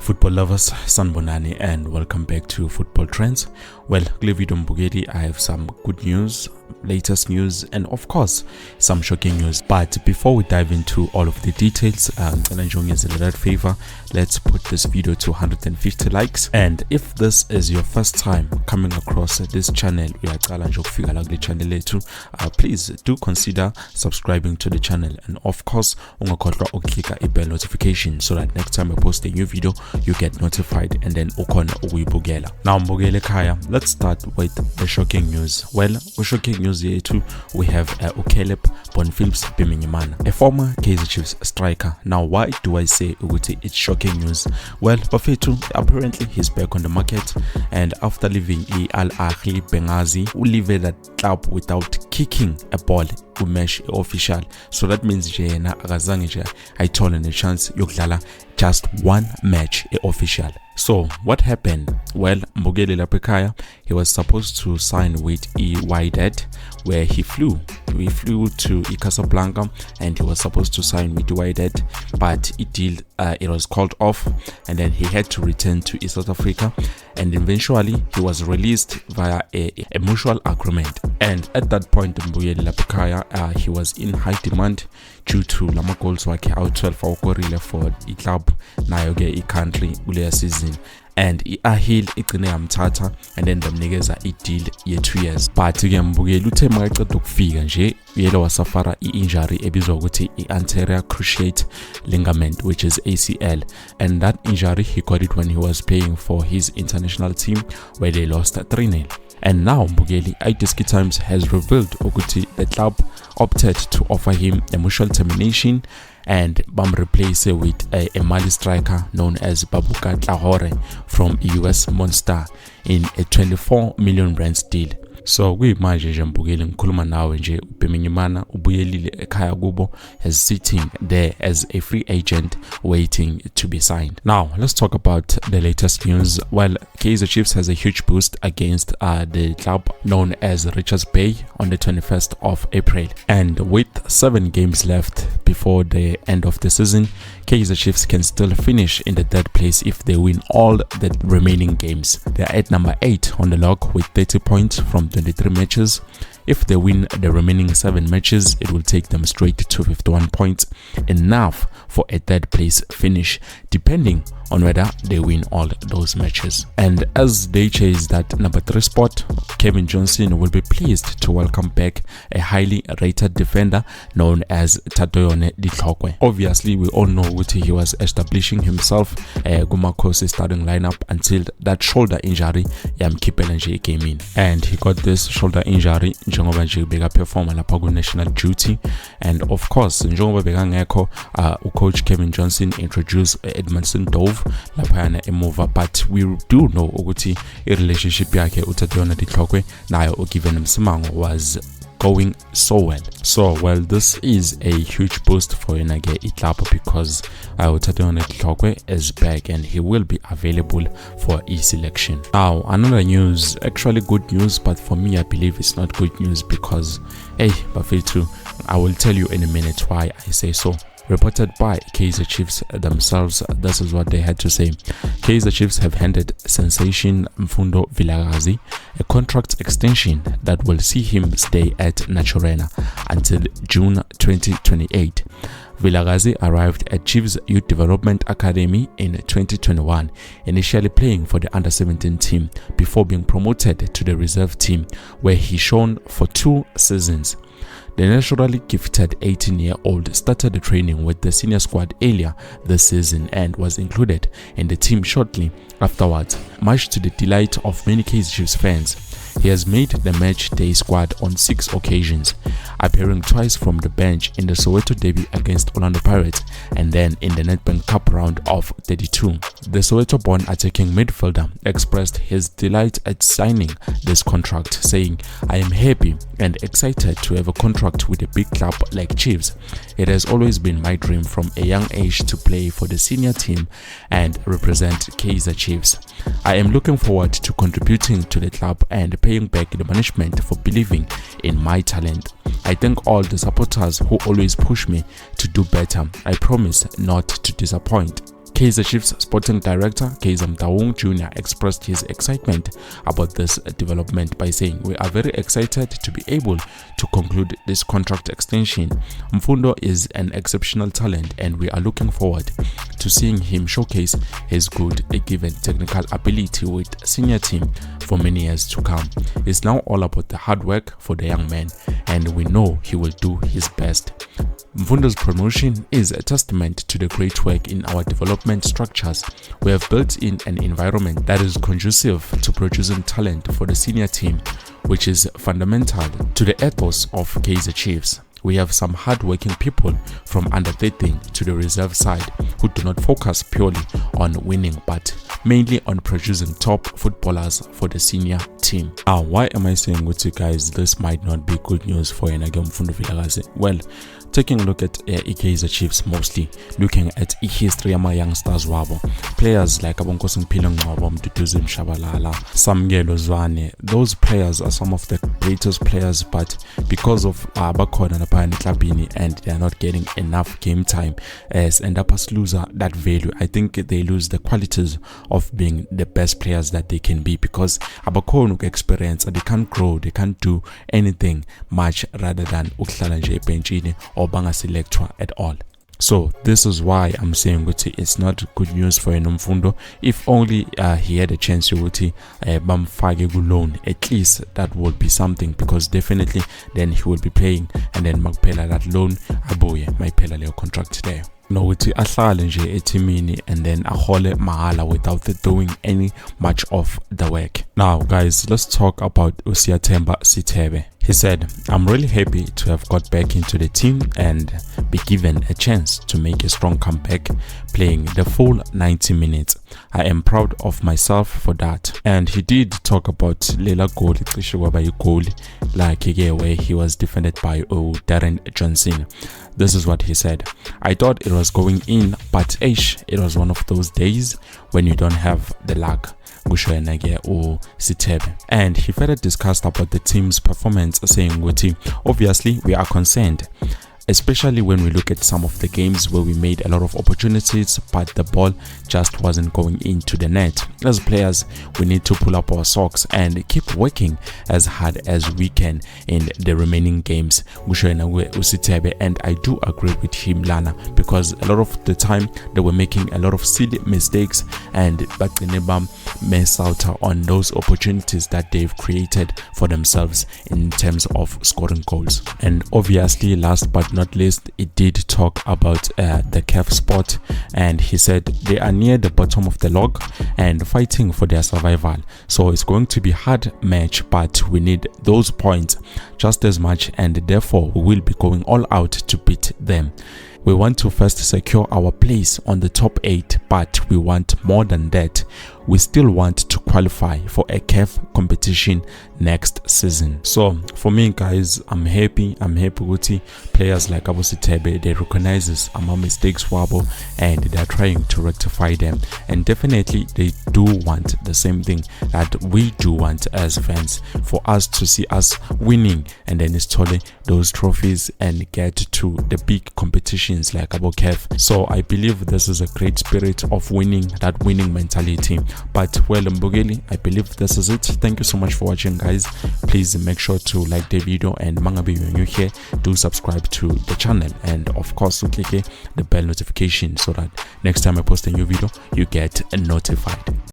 Football lovers, sanibonani and welcome back to Football Trends. Well, kule video mbukeli, I have some good news, latest news, and of course some shocking news. But before we dive into all of the details, that favor, let's put this video to 150 likes. And if this is your first time coming across this channel, please do consider subscribing to the channel, and of course click a bell notification so that next time I post a new video you get notified and then ukuyibukela. Now mbukele khaya, let's start with the shocking news. Well, the shocking news here too, we have Caleb Phillips Biminyimana, a former Kaizer Chiefs striker. Now why do I say it's shocking news? Well, Bafetu, apparently he's back on the market, and after leaving Al Ahly Benghazi, who leave that club without kicking a ball match official. So that means I told him a chance yokudlala just one match official. So what happened? Well, Mbugeli Lapekaya, he was supposed to sign with Wydad, where he flew to Casablanca, and he was supposed to sign with Wydad, but it was called off, and then he had to return to South Africa, and eventually he was released via a mutual agreement. And at that point, Mbugeli Lapekaya, he was in high demand due to lama goals wakhe awu-12 awukorile for club nayo ke i-country kuleya season, and i-Ahil igcine yamthatha and then bamnikeza i-deal ye-2 years. But ke Mbukeli uthe makaqeda ukufika nje uyele wasafara i-injury ebizwa ukuthi i-anterior cruciate ligament, which is ACL, and that injury he got it when he was playing for his international team where they lost 3-0. And now Mbukeli, iDiski Times has revealed ukuthi the club opted to offer him a mutual termination and replace it with a Mali striker known as Babuka Tlahore from US Monster in a 24 million rands deal. So kuyimanje nje Mbukeli ngikhuluma nawe nje uBiminyimana ubuyelile ekhaya kubo, is sitting there as a free agent waiting to be signed. Now let's talk about the latest news. Well, Kaizer Chiefs has a huge boost against the club known as Richards Bay on the 21st of April, and with 7 games left before the end of the season, Kaizer Chiefs can still finish in the 3rd place if they win all the remaining games. They are at number 8 on the log with 30 points from 23 matches. If they win the remaining 7 matches, it will take them straight to 51 points, enough for a 3rd place finish, depending on whether they win all those matches. And as they chase that number 3 spot, Kevin Johnson will be pleased to welcome back a highly rated defender known as Tadoyone Ditlhokwe. Obviously, we all know what he was establishing himself Gumako's starting lineup until that shoulder injury came in, and he got this shoulder injury njengoba nje beka performa lapha ku national duty. And of course njengoba bekangekho coach Kevin Johnson introduced Edmondson Dove laphana emuva, but we do know ukuthi I relationship yakhe uTadoyone Ditlhokwe nayo uGiven Msimango was going so well. So well, this is a huge boost for Inage club because Tadoyone Ditlhokwe is back and he will be available for selection. Now another news, actually good news, but for me I believe it's not good news because Bafetu, I will tell you in a minute why I say so. Reported by Kaizer Chiefs themselves, this is what they had to say. Kaizer Chiefs have handed sensation Mundo a contract extension that will see him stay at Naturena until June 2028. Vilagazi arrived at Chiefs Youth Development Academy in 2021, initially playing for the under-17 team before being promoted to the reserve team, where he shone for 2 seasons. The naturally gifted 18-year-old started the training with the senior squad earlier this season and was included in the team shortly afterwards, much to the delight of many Kaizer Chiefs fans. He has made the match day squad on 6 occasions, appearing twice from the bench in the Soweto debut against Orlando Pirates and then in the Nedbank Cup round of 32. The Soweto-born attacking midfielder expressed his delight at signing this contract, saying, "I am happy and excited to have a contract with a big club like Chiefs. It has always been my dream from a young age to play for the senior team and represent Kaizer Chiefs. I am looking forward to contributing to the club and paying back the management for believing in my talent. I thank all the supporters who always push me to do better. I promise not to disappoint." Kaizer Chiefs sporting director Kaizer Jr. expressed his excitement about this development by saying, "We are very excited to be able to conclude this contract extension. Mundo is an exceptional talent and we are looking forward to seeing him showcase his good given technical ability with senior team for many years to come. It's now all about the hard work for the young man and we know he will do his best." Mundo's promotion is a testament to the great work in our development structures. We have built in an environment that is conducive to producing talent for the senior team, which is fundamental to the ethos of Kaizer Chiefs. We have some hard-working people from under 13 to the reserve side who do not focus purely on winning but mainly on producing top footballers for the senior team. Now, why am I saying with you guys this might not be good news for Mundo Vilakazi? Well, taking a look at Kaizer Chiefs, mostly looking at history of my youngsters wabo, players like Abonkosi Mpilo, Mduduzi Mshabalala, Samgelo Zwane, those players are some of the greatest players, but because of Abakona and they are not getting enough game time as end up as loser that value. I think they lose the qualities of being the best players that they can be because Abakona experience, they can't grow, they can't do anything much rather than uklala nje benchini or banga selector at all. So this is why I'm saying it's not good news for Mundo. If only he had a chance to bamfage loan, at least that would be something, because definitely then he will be playing and then magpela that loan abuye mayphela leyo contract there. No, ukuthi ahlale nje etimini and then ahole mahala without doing any much of the work. Now guys, let's talk about Usiathemba Sithebe. He said, "I'm really happy to have got back into the team and be given a chance to make a strong comeback playing the full 90 minutes. I am proud of myself for that." And he did talk about Lela goal, like where he was defended by Darren Johnson. This is what he said: "I thought it was going in, but it was one of those days when you don't have the luck." And he further discussed about the team's performance, saying, "Obviously we are concerned, especially when we look at some of the games where we made a lot of opportunities but the ball just wasn't going into the net. As players, we need to pull up our socks and keep working as hard as we can in the remaining games." And I do agree with him, Lana, because a lot of the time they were making a lot of silly mistakes and mess out on those opportunities that they've created for themselves in terms of scoring goals. And obviously, last but not least, it did talk about the CAF spot, and he said they are near the bottom of the log and fighting for their survival. So it's going to be a hard match, but we need those points just as much, and therefore we will be going all out to beat them. We want to first secure our place on the top 8, but we want more than that. We still want to qualify for a CAF competition next season. So for me guys, I'm happy with players like Sithebe. They recognize our mistakes wabo and they're trying to rectify them, and definitely they do want the same thing that we do want as fans, for us to see us winning and then install those trophies and get to the big competitions like CAF. So I believe this is a great spirit of winning, that winning mentality. But well, Mbogeli, I believe this is it. Thank you so much for watching guys. Please make sure to like the video, and mangabe when you're here, do subscribe to the channel, and of course click the bell notification so that next time I post a new video you get notified.